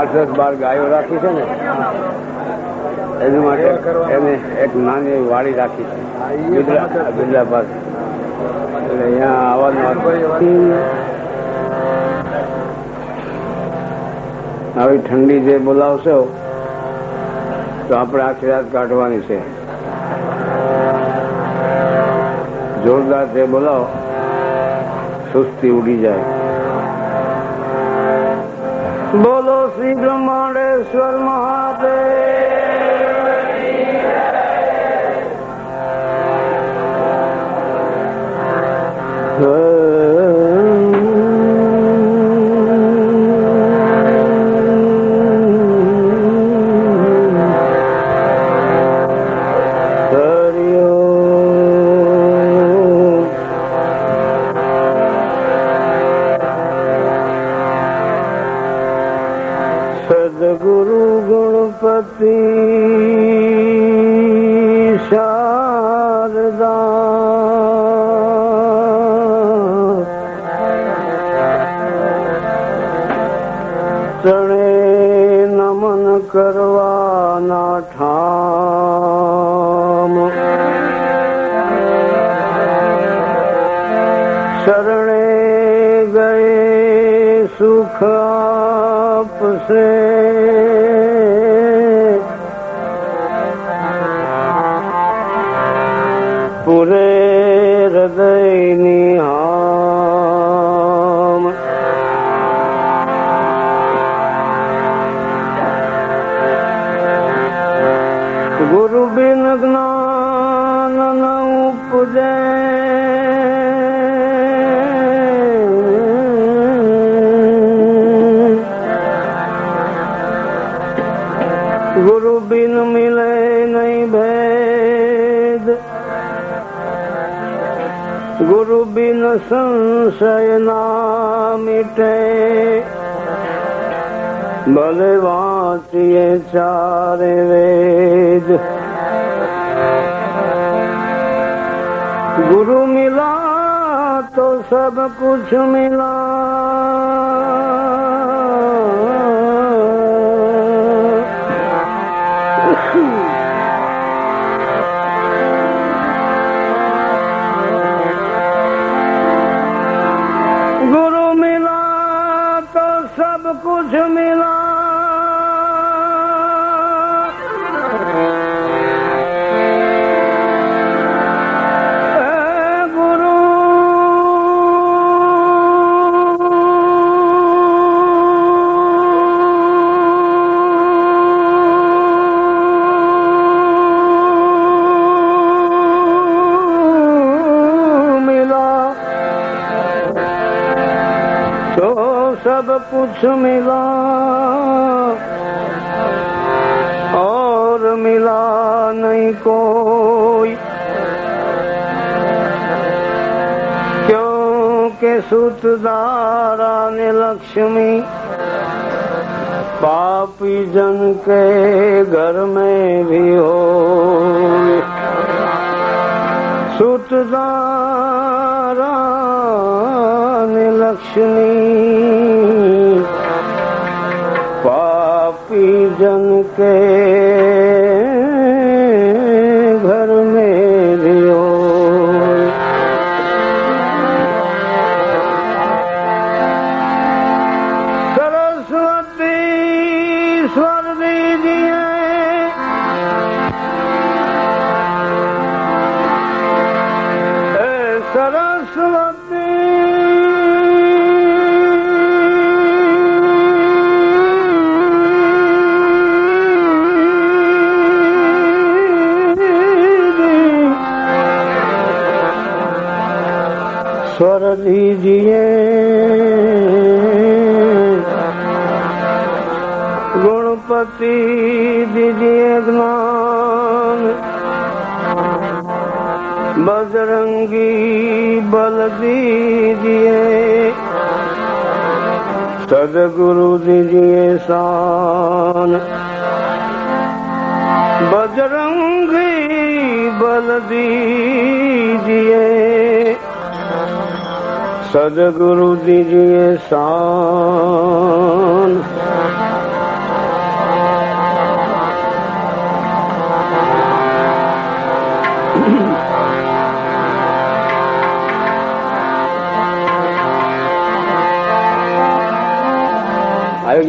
8-10 12 ગાયો રાખી છે ને એની માટે એને એક નાની વાડી રાખી છે બિરલા પાસે. એટલે અહીંયા આવવાનું. આવી ઠંડી જે બોલાવશો તો આપણે આખી રાત કાઢવાની છે. જોરદાર જે બોલાવો સુસ્તી ઉડી જાય. બોલો શ્રી બ્રહ્માંડેશ્વર મહાદેવ. સદગુરુ ગણપતિ શારદા ચરણે નમન કરવાના ઠામ શરણે ગયે સુખ આપશે પૂરે હૃદયની હામ. ગુરુ બિન જ્ઞાન ન ઉપજે ગુરુ બિન મિલે નહીં ભેદ ગુરુ બિન સંશય ના મિટે ભલે વાંચીએ ચારે વેદ. गुरु मिला तो सब कुछ मिला, गुरु मिला तो सब कुछ मिला, सब कुछ मिला और मिला नहीं कोई, क्योंकि सूतदारा ने लक्ष्मी पापी जन के घर में भी हो। सूतदारा ने लक्ष्मी पापी जन के घर में भी हो। सरस्वती स्वर दीजिए, सरस्वती स्वर दीजिए, गणपति दीजिए ज्ञान, बजरंगी बल दीजिए, सदगुरु दीजिए शान, बजरंगी बल दीजिए, सदगुरु दीजिए शान,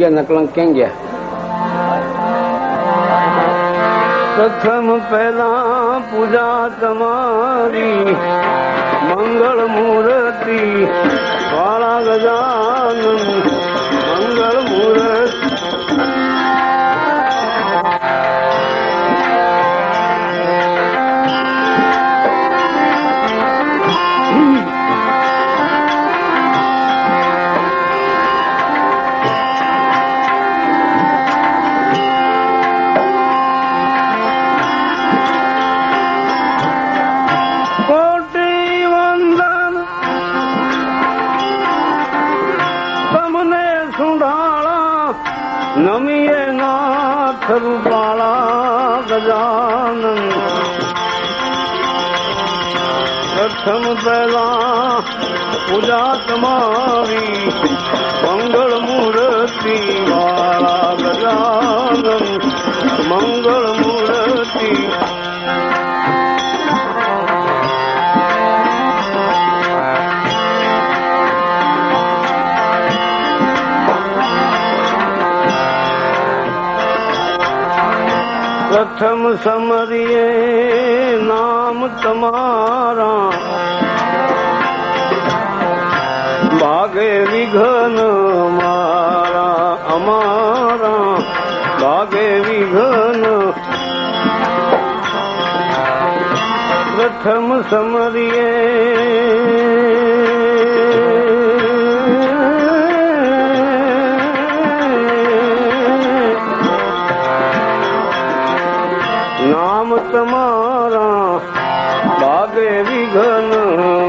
ગયા નકલંક ક્યાં ગયા? પ્રથમ પહેલા પૂજા તમારી મંગળ મૂર્તિ વાળા ગજાનન મંગળ મૂર્તિ. નમીએ નાથ રૂપાળા ગજાનન પ્રથમ પહેલા પૂજા તમારી મંગળ મૂર્તિ વાળા ગજાનન મંગળ મૂર્તિ. પ્રથમ સમરીએ નામ તમારા ભાગે વિઘન મારા અમારા ભાગે વિઘન. પ્રથમ સમરીએ નામ તમારા ભાગે વિઘન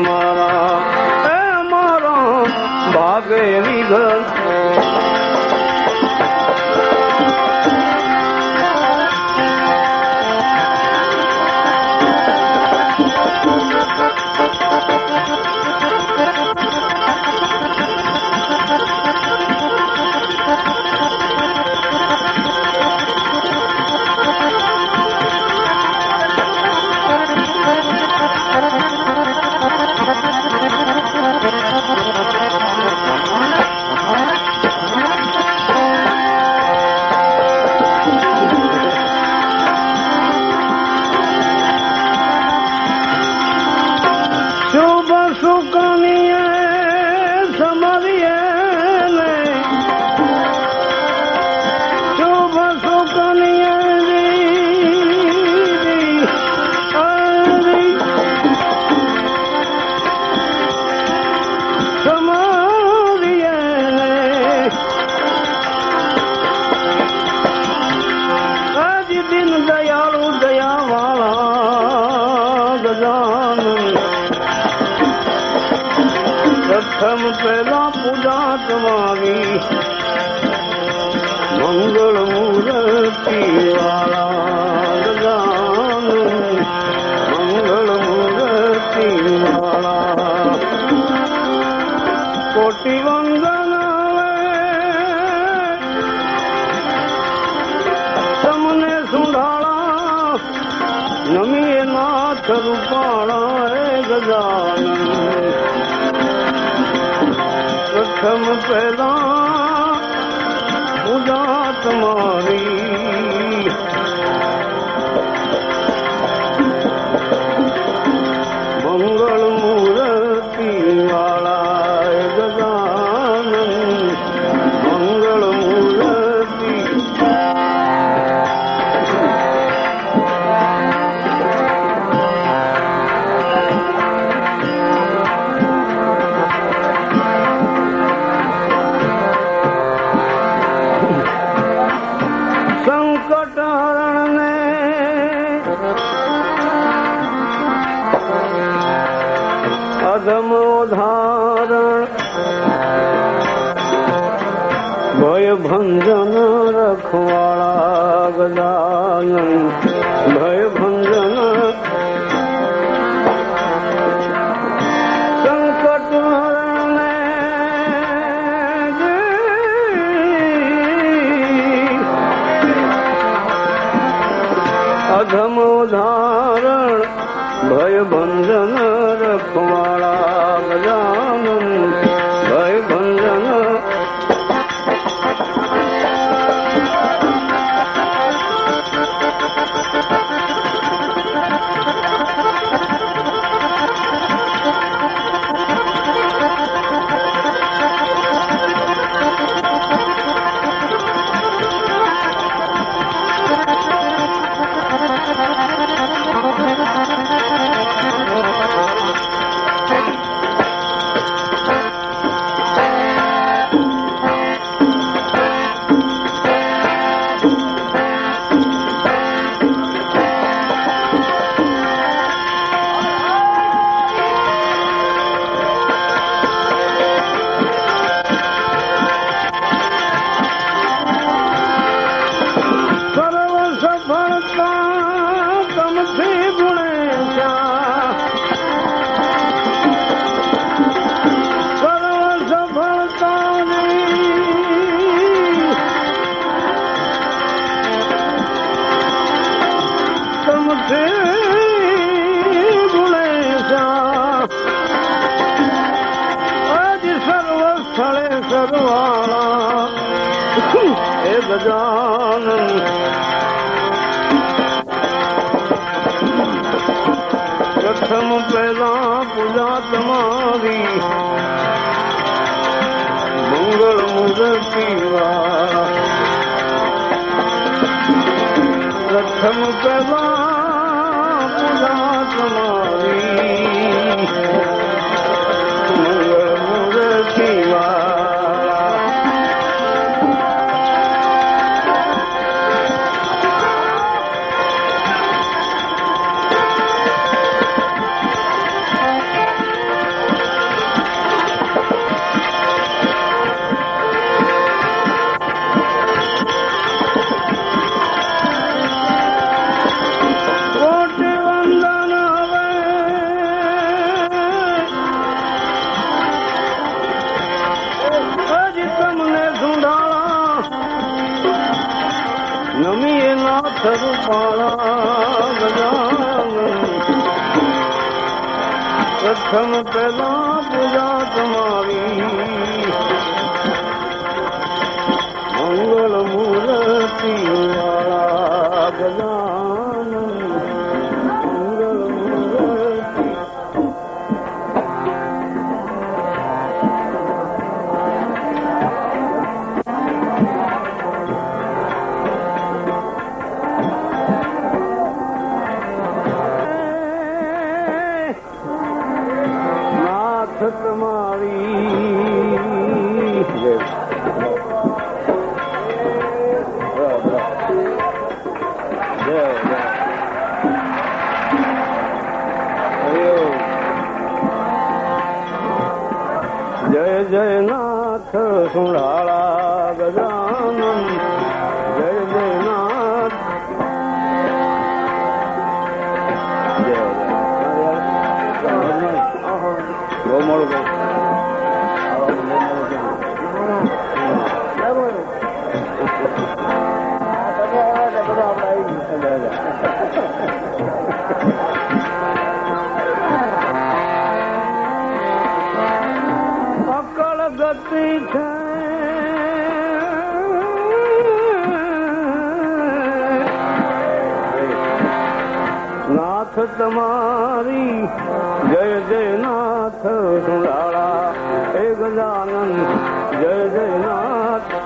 મારા મારા ભાગે વિઘન. દયાળુ દયા વાળા ગજાનન પ્રથમ પહેલા પૂજા તમારી મંગળ મૂર્તિ વાળા ગજાનન મંગળ મૂર્તિ વાળા. કોટી વંદન તમને સુંઢાળા નમીએ નાથ રૂપાળા ગજાનન પ્રથમ પહેલા પૂજા તમારી મંગળ મૂર્તિ વાળા ગજાનન મંગળ મૂર્તિ. સંકટ હરણ ને અધમ ઉધારણ ભય ભંજન રખવાળા ગજાનન ભય ભંજન. સંકટ હરણ ને અધમ ઉધારણ ભય ભંજન રખવાળા ગજાનન ભય ભંજન. ગજાનન પ્રથમ પહેલા પૂજા તમારી મંગળ મૂર્તિ પ્રથમ પહેલા પૂજા તમારી મંગળ મૂર્તિ નમીએ નાથ રૂપાળા ગજાનન પ્રથમ પહેલા પૂજા તમારી મંગળ મૂર્તિ વાળા ગજાનન મંગળ મૂર્તિ તમારી જય જય નાથ સુરાળા ગજાનન જય જય નાથ બહુ મોડું અકળ ગતિ છે નાથ તમારી જય જય નાથ સુરાળા હે ગજાનન જય જય નાથ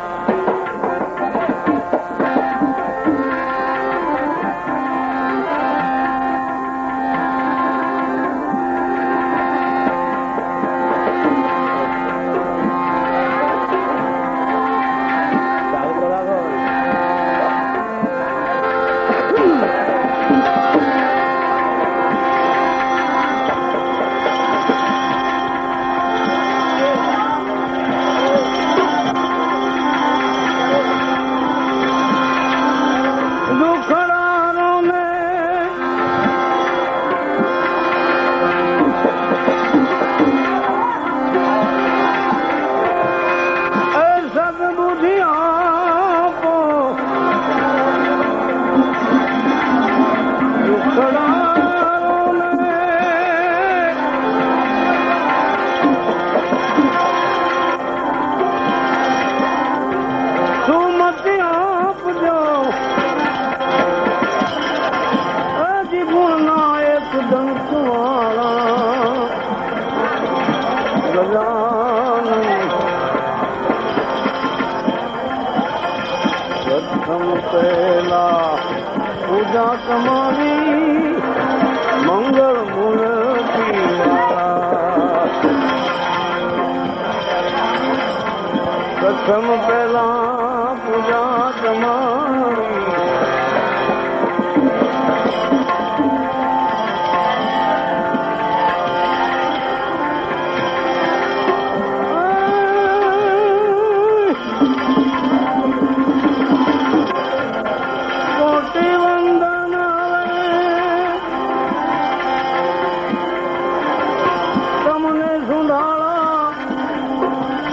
પહેલા પૂજા તમારી મંગળ મૂર્તિ પ્રથમ પહેલા પૂજા તમારી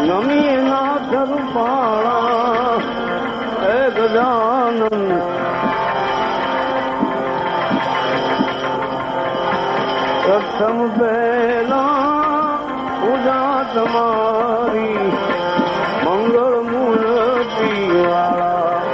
નમી નાથ રૂપાળા હે ગજાનન પ્રથમ પહેલા પૂજા તમારી મંગળ મૂર્તિ વાળા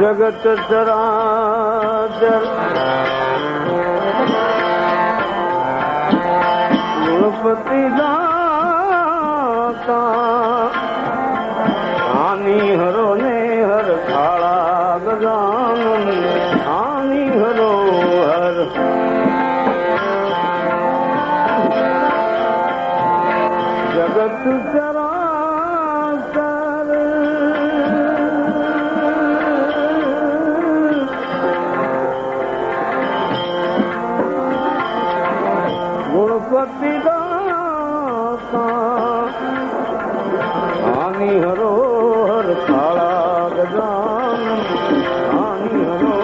જગત ચરાચર ગુણપતિ દાતા હાની હરો ને હર ખાળા ગજાનન હાની હરો હર જગત ચરાચર ગુણપતિ દાતા હાની હરો હર ખાળા ગજાનન હાની હરો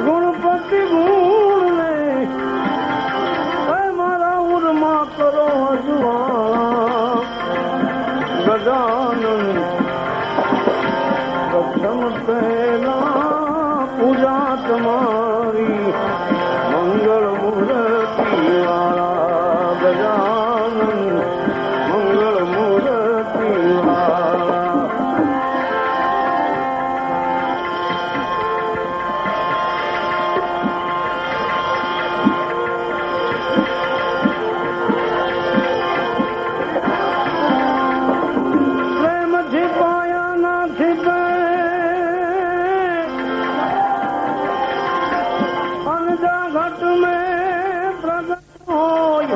ગુણપતિ ગુણ ને મારા ઉરમાં કરો હજુઆ ગજાનન સક્ષમ પહેલા પૂજા તમારી મંગળ મૂર્તિ વાળા ગજાનન મંગળ મૂર્તિ વાળા घट में प्रगट होय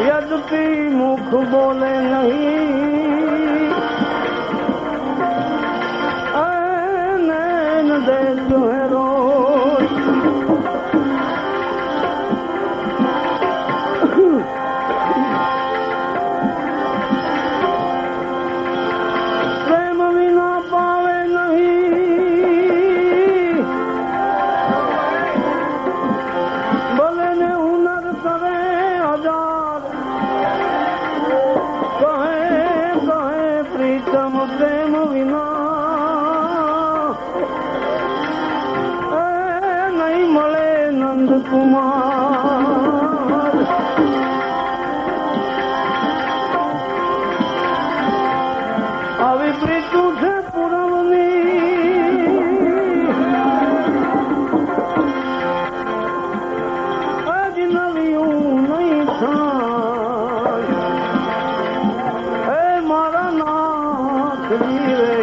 यद्यपि मुख बोले नहीं नैन दे जो है रोय प्रेम विना पावे नहीं भले ने हुनर करे हजार कहे कहे प्रीतम प्रेम विना नहीं મળે નંદ કુમાર આવી પ્રીતું છે પુરવની આજ નલિયું નહીં થાય હે મારા નાથ રે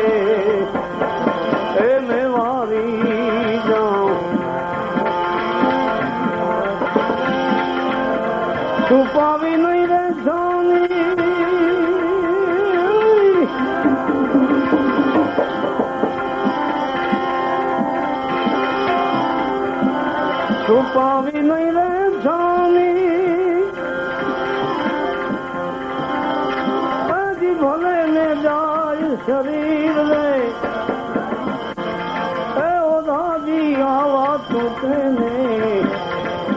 હે મેં વારી જાઉં છુપાવી નહીં રે જાની છુપાવી નહીં રે જાની હજી ભલે ને જાય શરીર રે એ ઓધાજી આવા તૂટે ને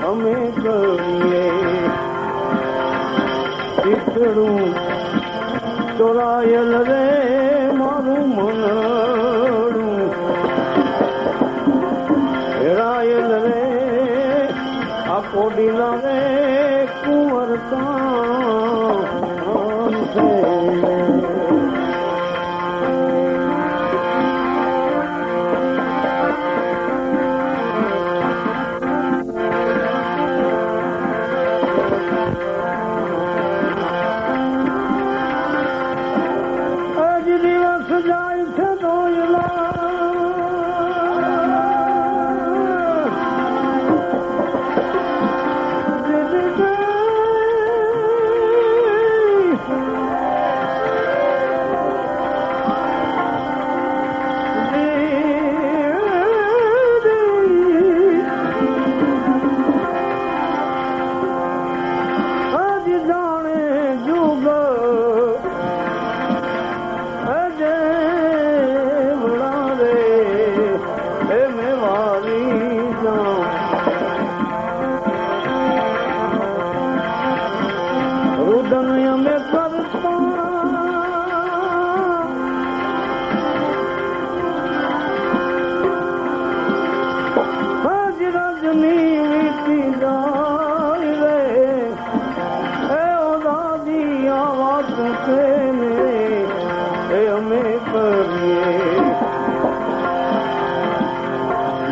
અમે કરીએ ચીતડું ચોરાયેલ રે મારું મનડું હેરાયેલ રે कोडिला रे कुंवर कान से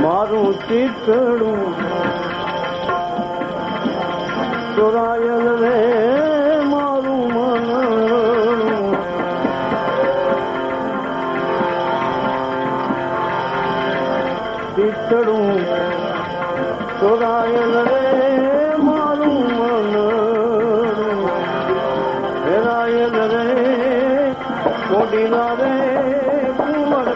मारूं चिकड़ूं चुरायल रे मारूं मनूं चिकड़ूं चुरायल रे मारूं मनूं हेरायल रे कोडिला रे कुंवर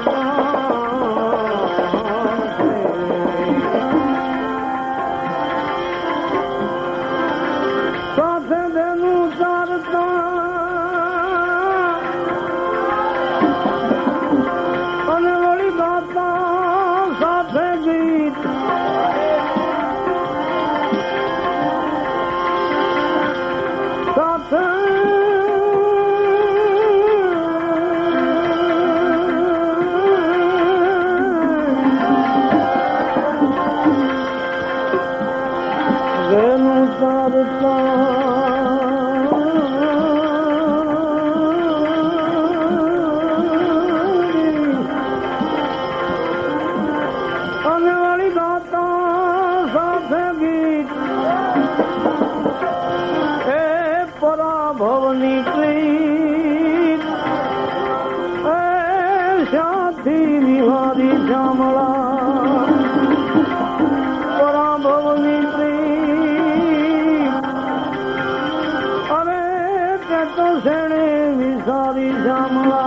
भवनी प्रीत शांति निहारी श्यामला परा भवनी प्रीत अरे तो सेने विसारी श्यामला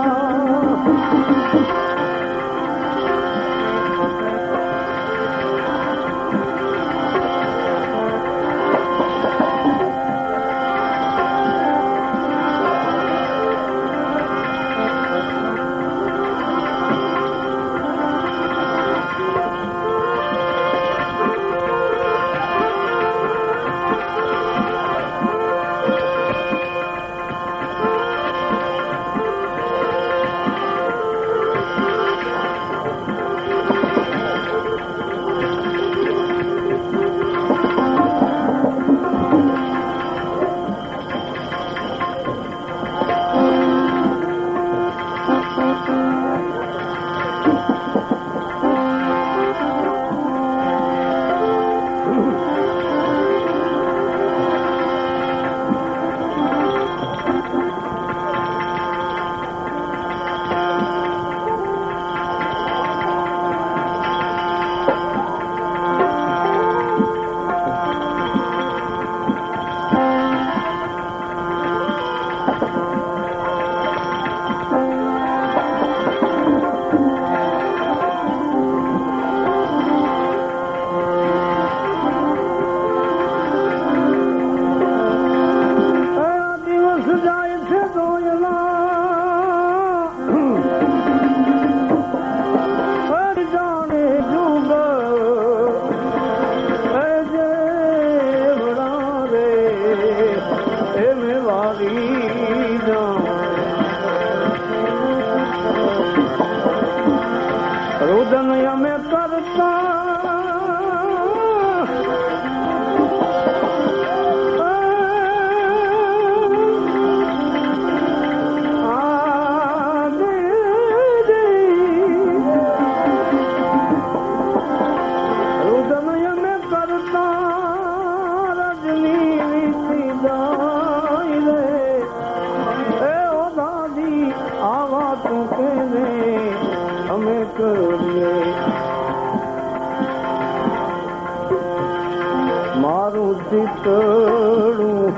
ચિતડું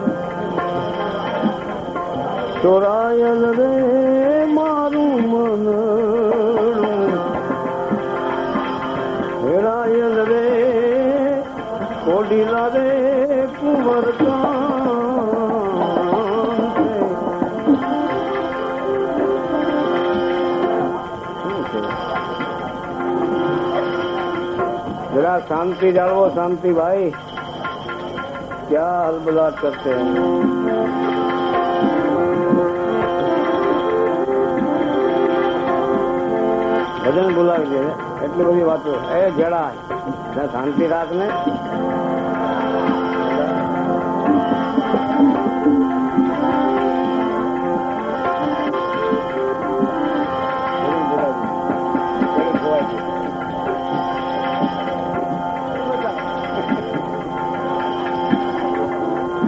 ચોરાયલ રે મારું મનડું હેરાયલ રે કોડીલા રે કુંવર जरा शांति जाड़ो शांति भाई क्या हलबलाट करते हैं भजन बोलावी दे એટલી બધી વાતો એ જડા શાંતિ રાખ ને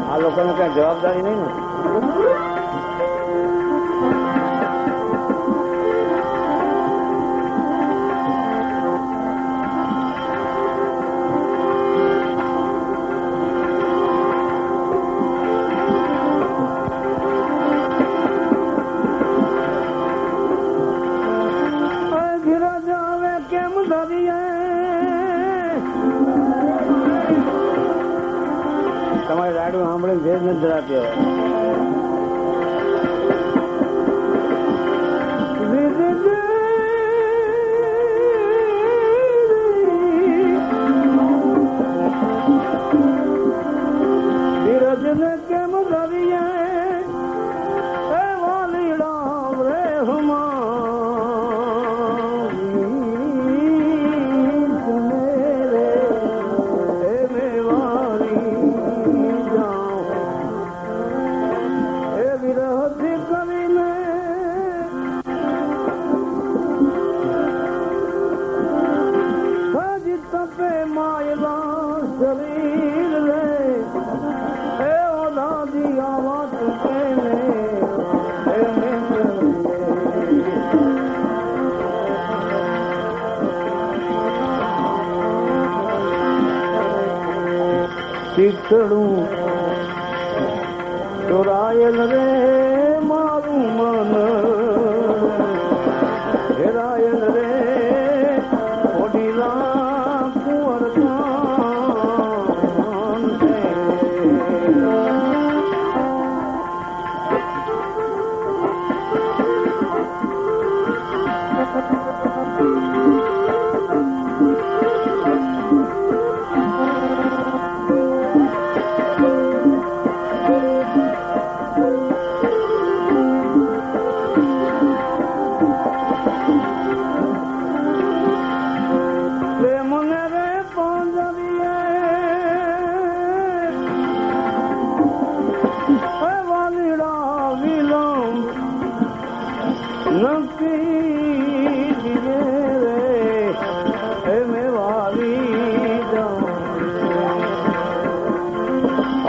આ લોકોને કઈ જવાબદારી નહીં ને તમારી રાડું સાંભળીને ભેજ નથી ધરાતી હવે ધીરજને કેમ ધરીએ એ વાલીડા રે શરીર રે એ દાદી આવા ચૂકે શીખડું ચોરાયલ રે મારું મન હેરાયલ રે ઓડીલા કુંવર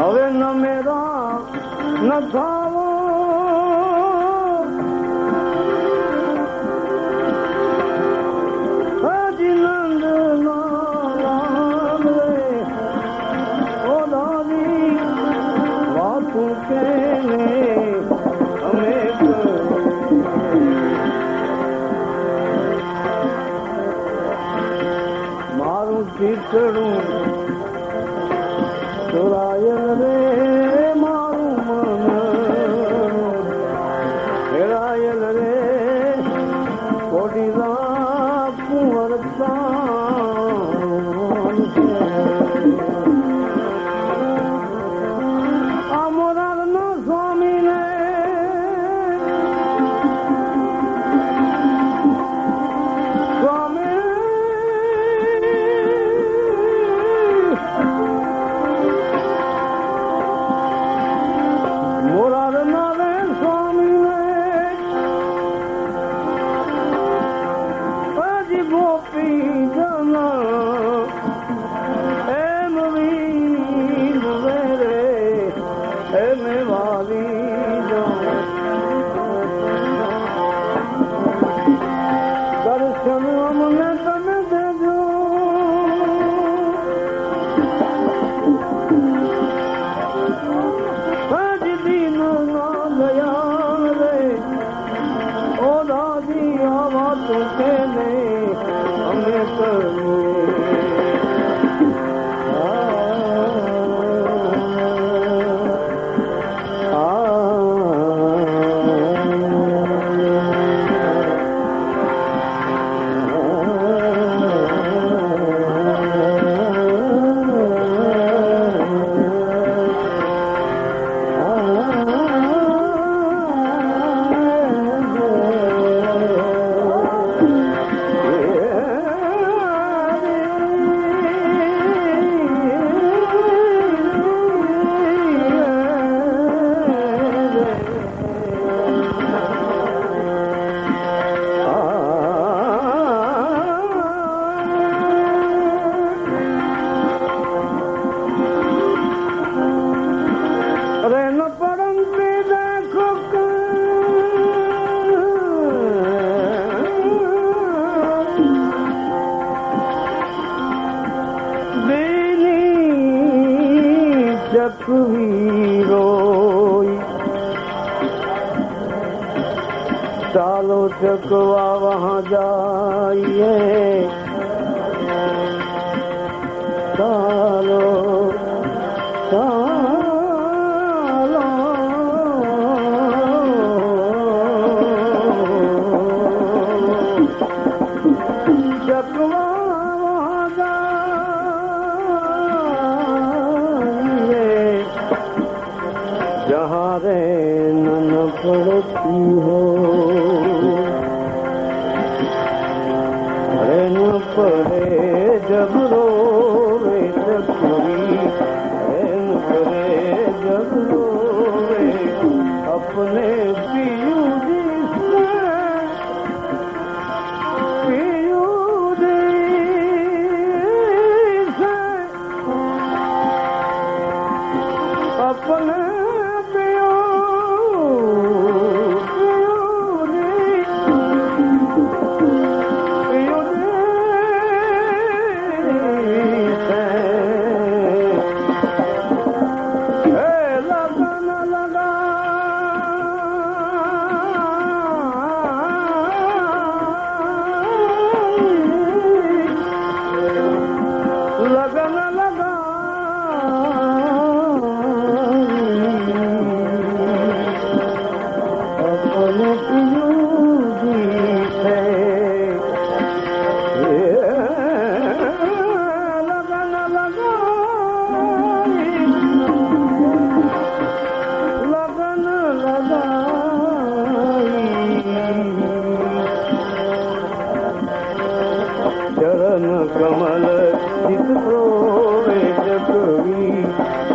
હવે ન મેરા ન ખાવો હજી નંદ નામ રે ઓ દાદી વાતું કે અમે મારું ચીતડું ચોરાયલ રે મારું મન હેરાયલ રે કોડીલા કુંવર આ મોરારના સ્વામીને वीरोई चालो चकवा वहाँ जाइए चालो चालो चकवा वहाँ जाइए जहाँ रहन न पड़ती हो रहन पड़े जब रोवे चकवी रहन पड़े जब रोवे अपने पियू जी से पियू जी से अपने चरण कमल चित प्रोवे चकवी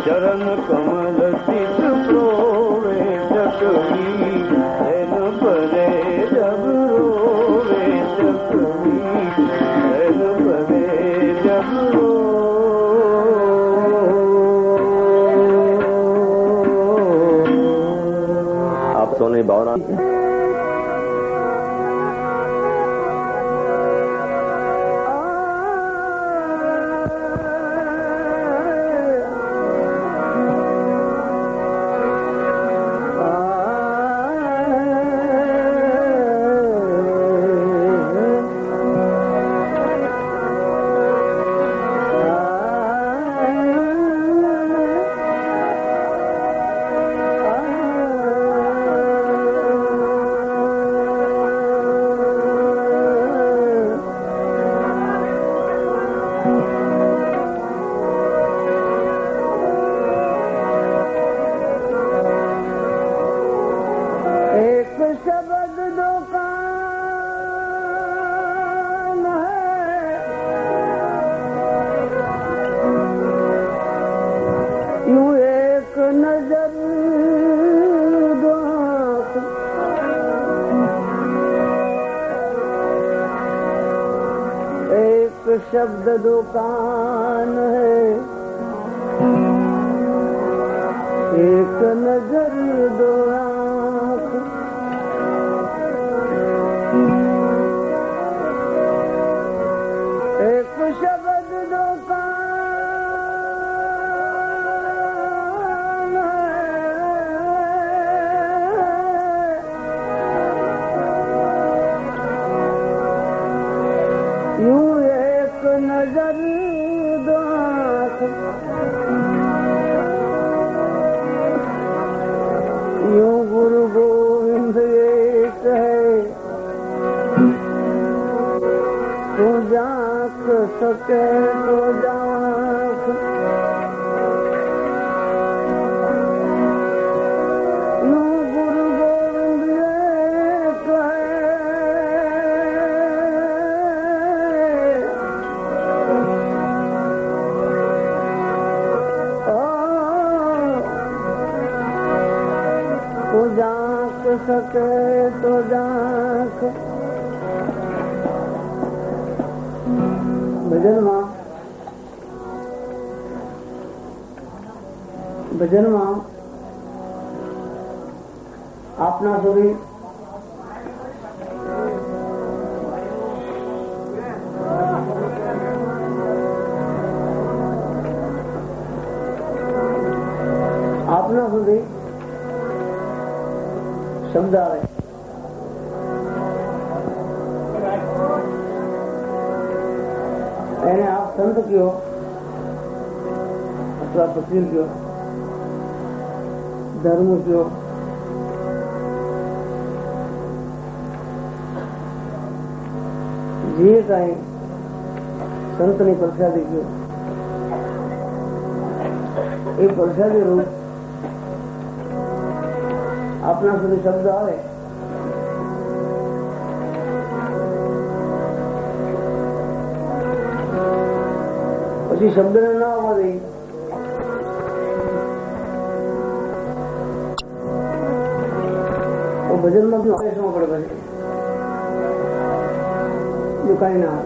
चरण कमल चित प्रोवे चकवी रहन परे जब रोवे चकवी रहन परे जब आप सोनी भावना शब्द दुकान है यूं एक नजर एक शब्द दुकान है एक नजर दो एक शब्द दुकान यूं एक नजर दो यूं गुरु गोविंद एक है तू जाख सके तो जाख यूं गुरु गोविंद एक तू जाख सके तो जाख ભજનમાં આપના સુધી આપના સુધી શબ્દ આવે એને આપ સંત કયો અથવા ફકીર કયો, ધર્મ કયો, જે કઈ સંતની પ્રસાદી કયો, એ પ્રસાદી રૂપ આપના સુધી શબ્દ આવે પછી શબ્દ ને ના આવવા દઈ તો ભજનમાં શું પડે પછી જો કઈ ના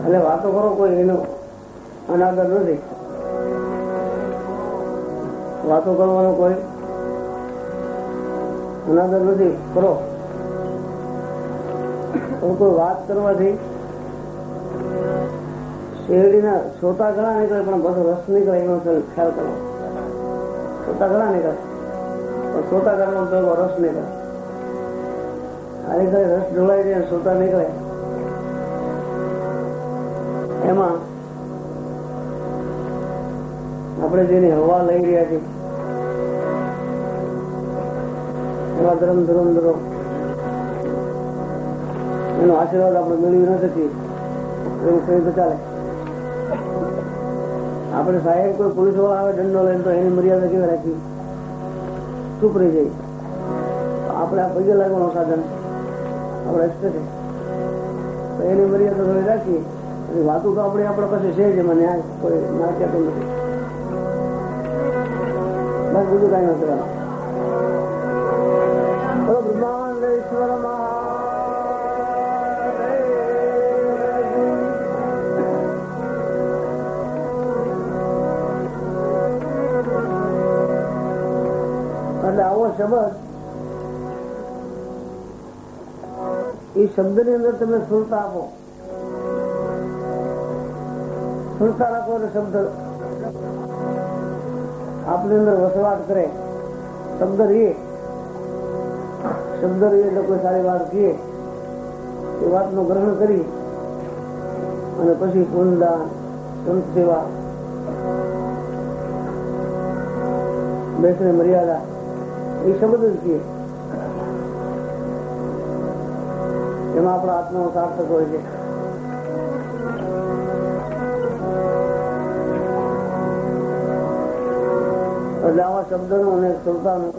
એટલે વાતો કરો કોઈ એનો અનાદર નથી, વાતો કરવાનો કોઈ અનાદર નથી કરો તો કોઈ વાત કરવાથી શેરડીના સોતા ઘણા નીકળે પણ બધો રસ નીકળે એનો ખ્યાલ કરો. સોતા ઘણા નીકળે પણ સોતા ઘણા તો રસ નીકળે, ખાલી ખાલી રસ ઢોળાઈ જાય સોતા નીકળે એમાં આપણે જેની હવા લઈ રહ્યા છીએ એવા ધરમ એનો આશીર્વાદ આપણે મેળવી ન શકીએ એવું કહી તો ચાલે. આપણે સાહેબ કોઈ પોલીસ વાળા આવે દંડો લઈને તો એની મર્યાદા કેવી રાખી, ચૂપ રહી જાય. આપણે આ પૈસા લાગવાનો સાધન આપણે એક્સપેક્ટ તો એની મર્યાદા થોડી રાખીએ. વાતો તો આપણે આપણા પાસે છે જ, એમાં ન્યાય કોઈ ના કહેતો નથી, બસ બીજું કઈ નથી. બ્રહ્માંડ ઈશ્વર એટલે આવો શબ્દ એ શબ્દ ની અંદર તમે સુરતા આપો, સુરતા રાખો એટલે શબ્દ આપની અંદર વસવાટ કરે. શબ્દ રહીએ એટલે કોઈ સારી વાત કહીએ એ વાતનું ગ્રહણ કરી અને પછી પુણ્યદાન, સંત સેવા, બેસને મર્યાદા એ શબ્દ જ છીએ. એમાં આપણા આત્માનો સાર્થક હોય છે. એટલે આવા શબ્દનું અને શ્રોતાનું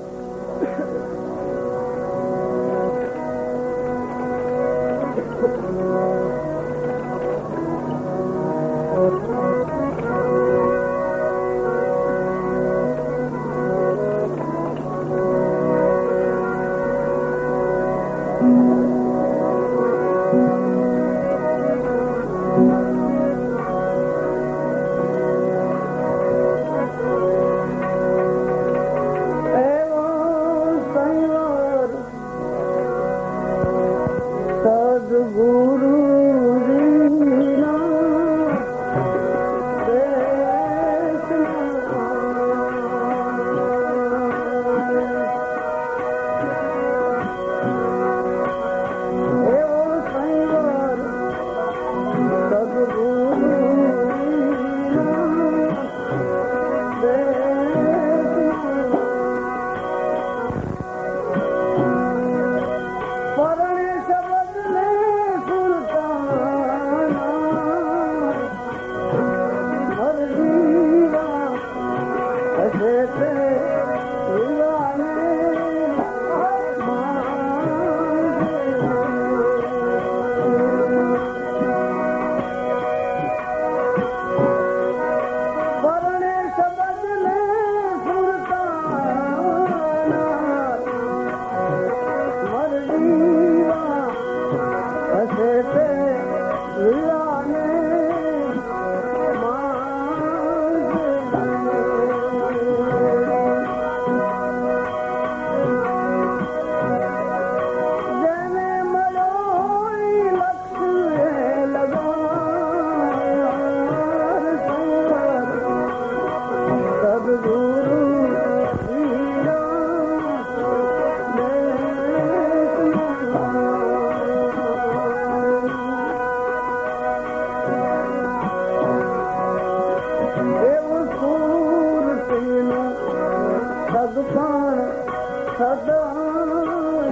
સદા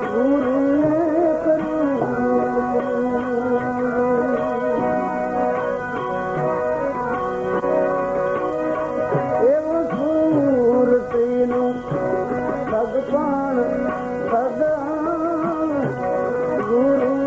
ગુરુને એવો સુરતીનું સદપાણ સદા ગુરુને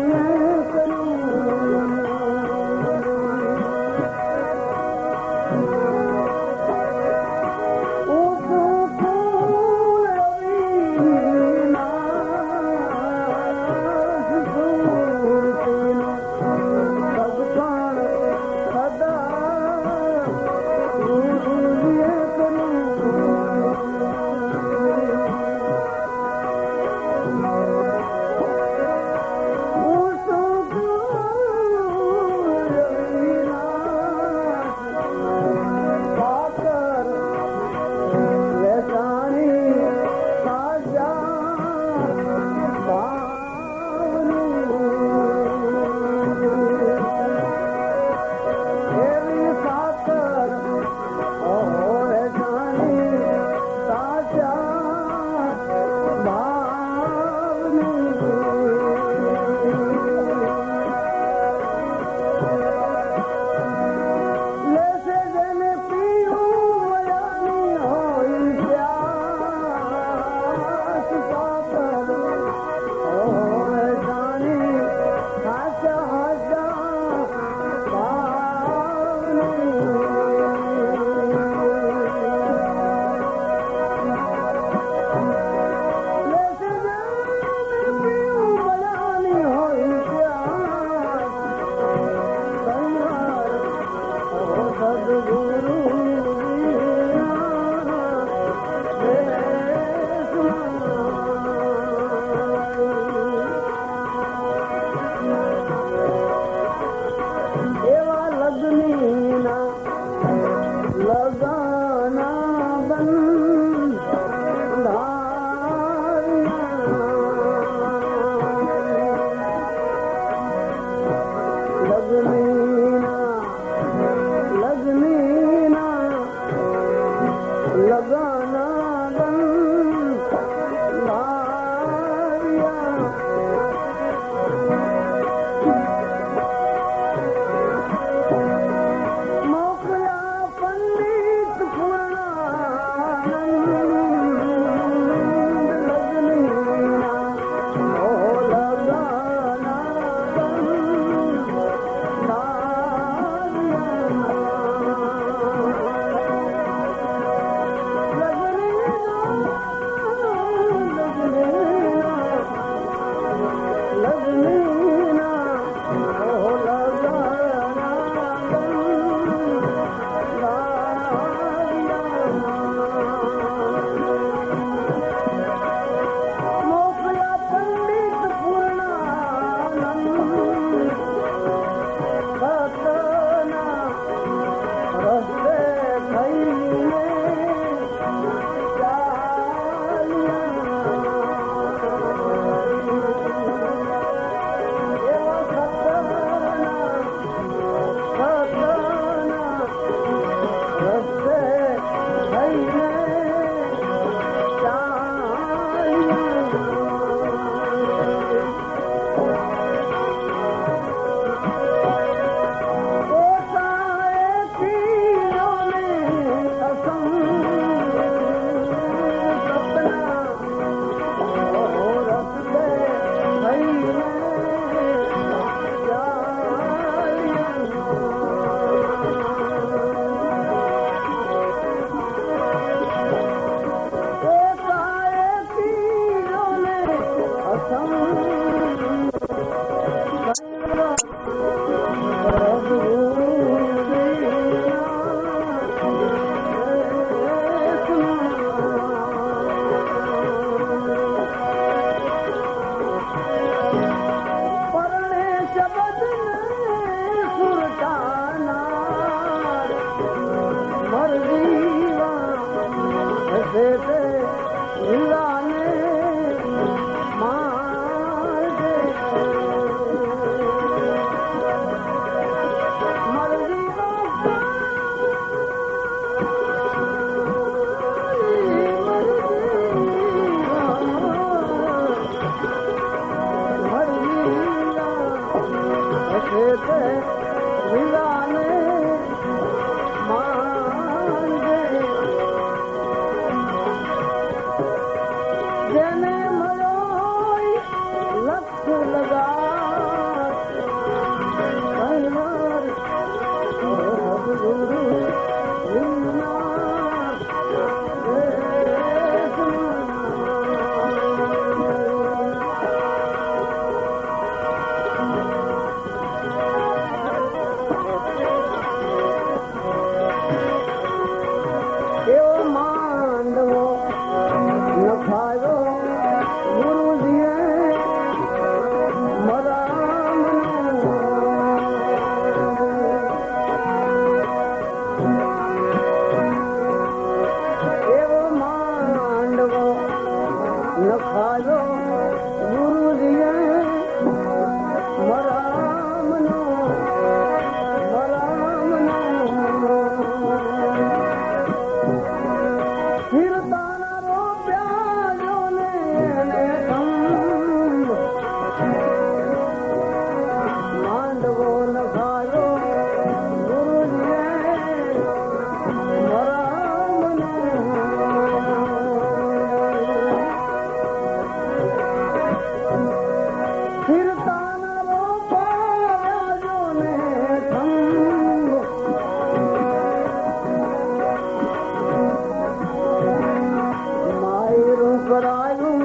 કરાયું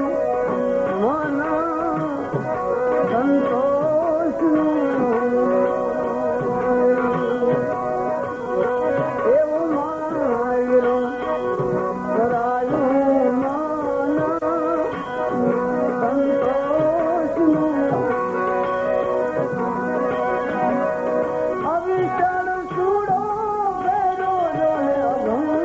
મન સંતોષ એવું મારું કરાયું મન સંતોષ અવિચાર સુડો ભેરો જોને અભંગ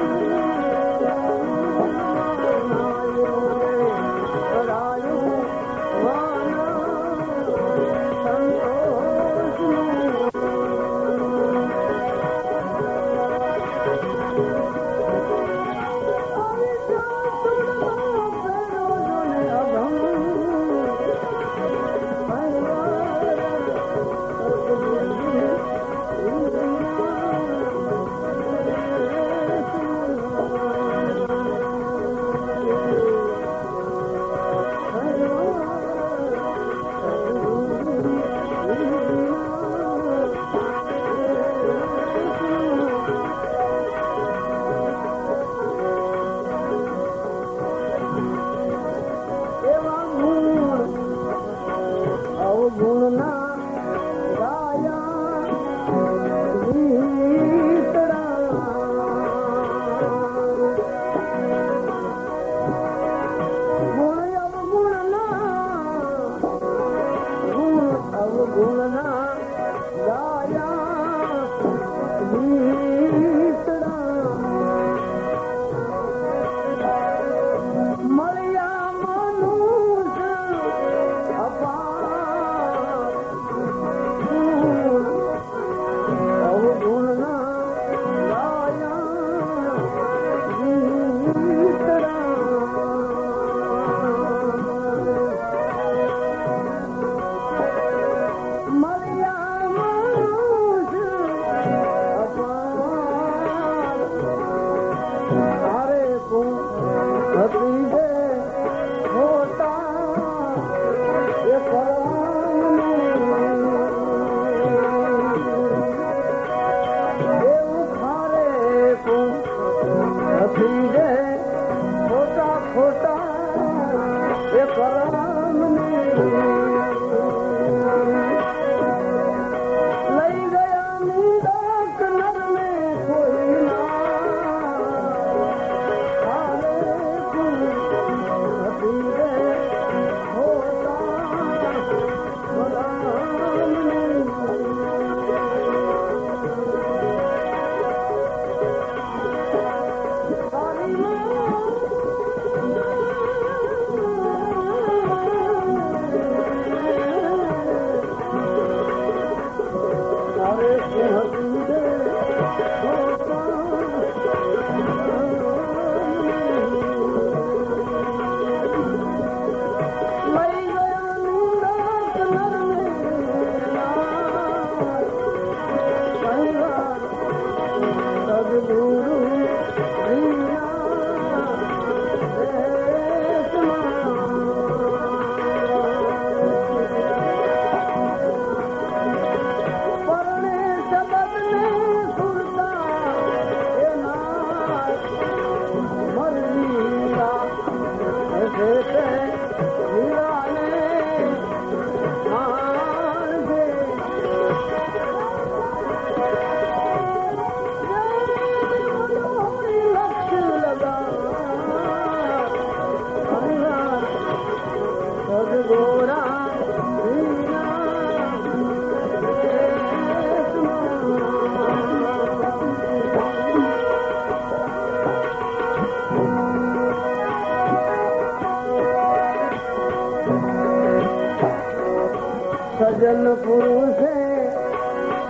સજન પુરુષે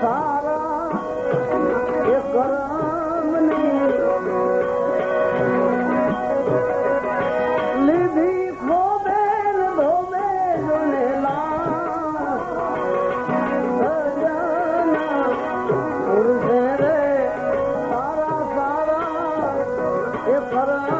સારા એ કરમની લીધી ખોબે ધોબે જોનેલા સજન પુરુષે રે સારા સારા એ કરમની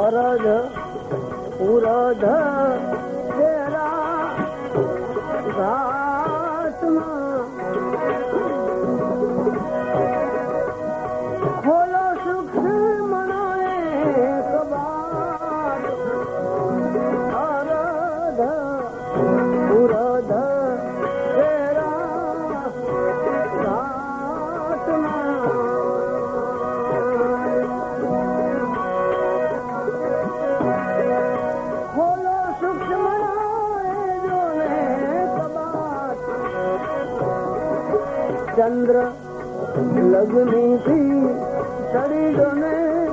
અરધ ઉરધ તેરા ઘાટમાં ખોલો સૂક્ષ્મ મનોએ કબાટ અરધ ઉરધ તેરા ઘાટમાં ખોલો સૂક્ષ્મ જોને કબાટ ચંદ્ર લગ્નથી ચડી ગમે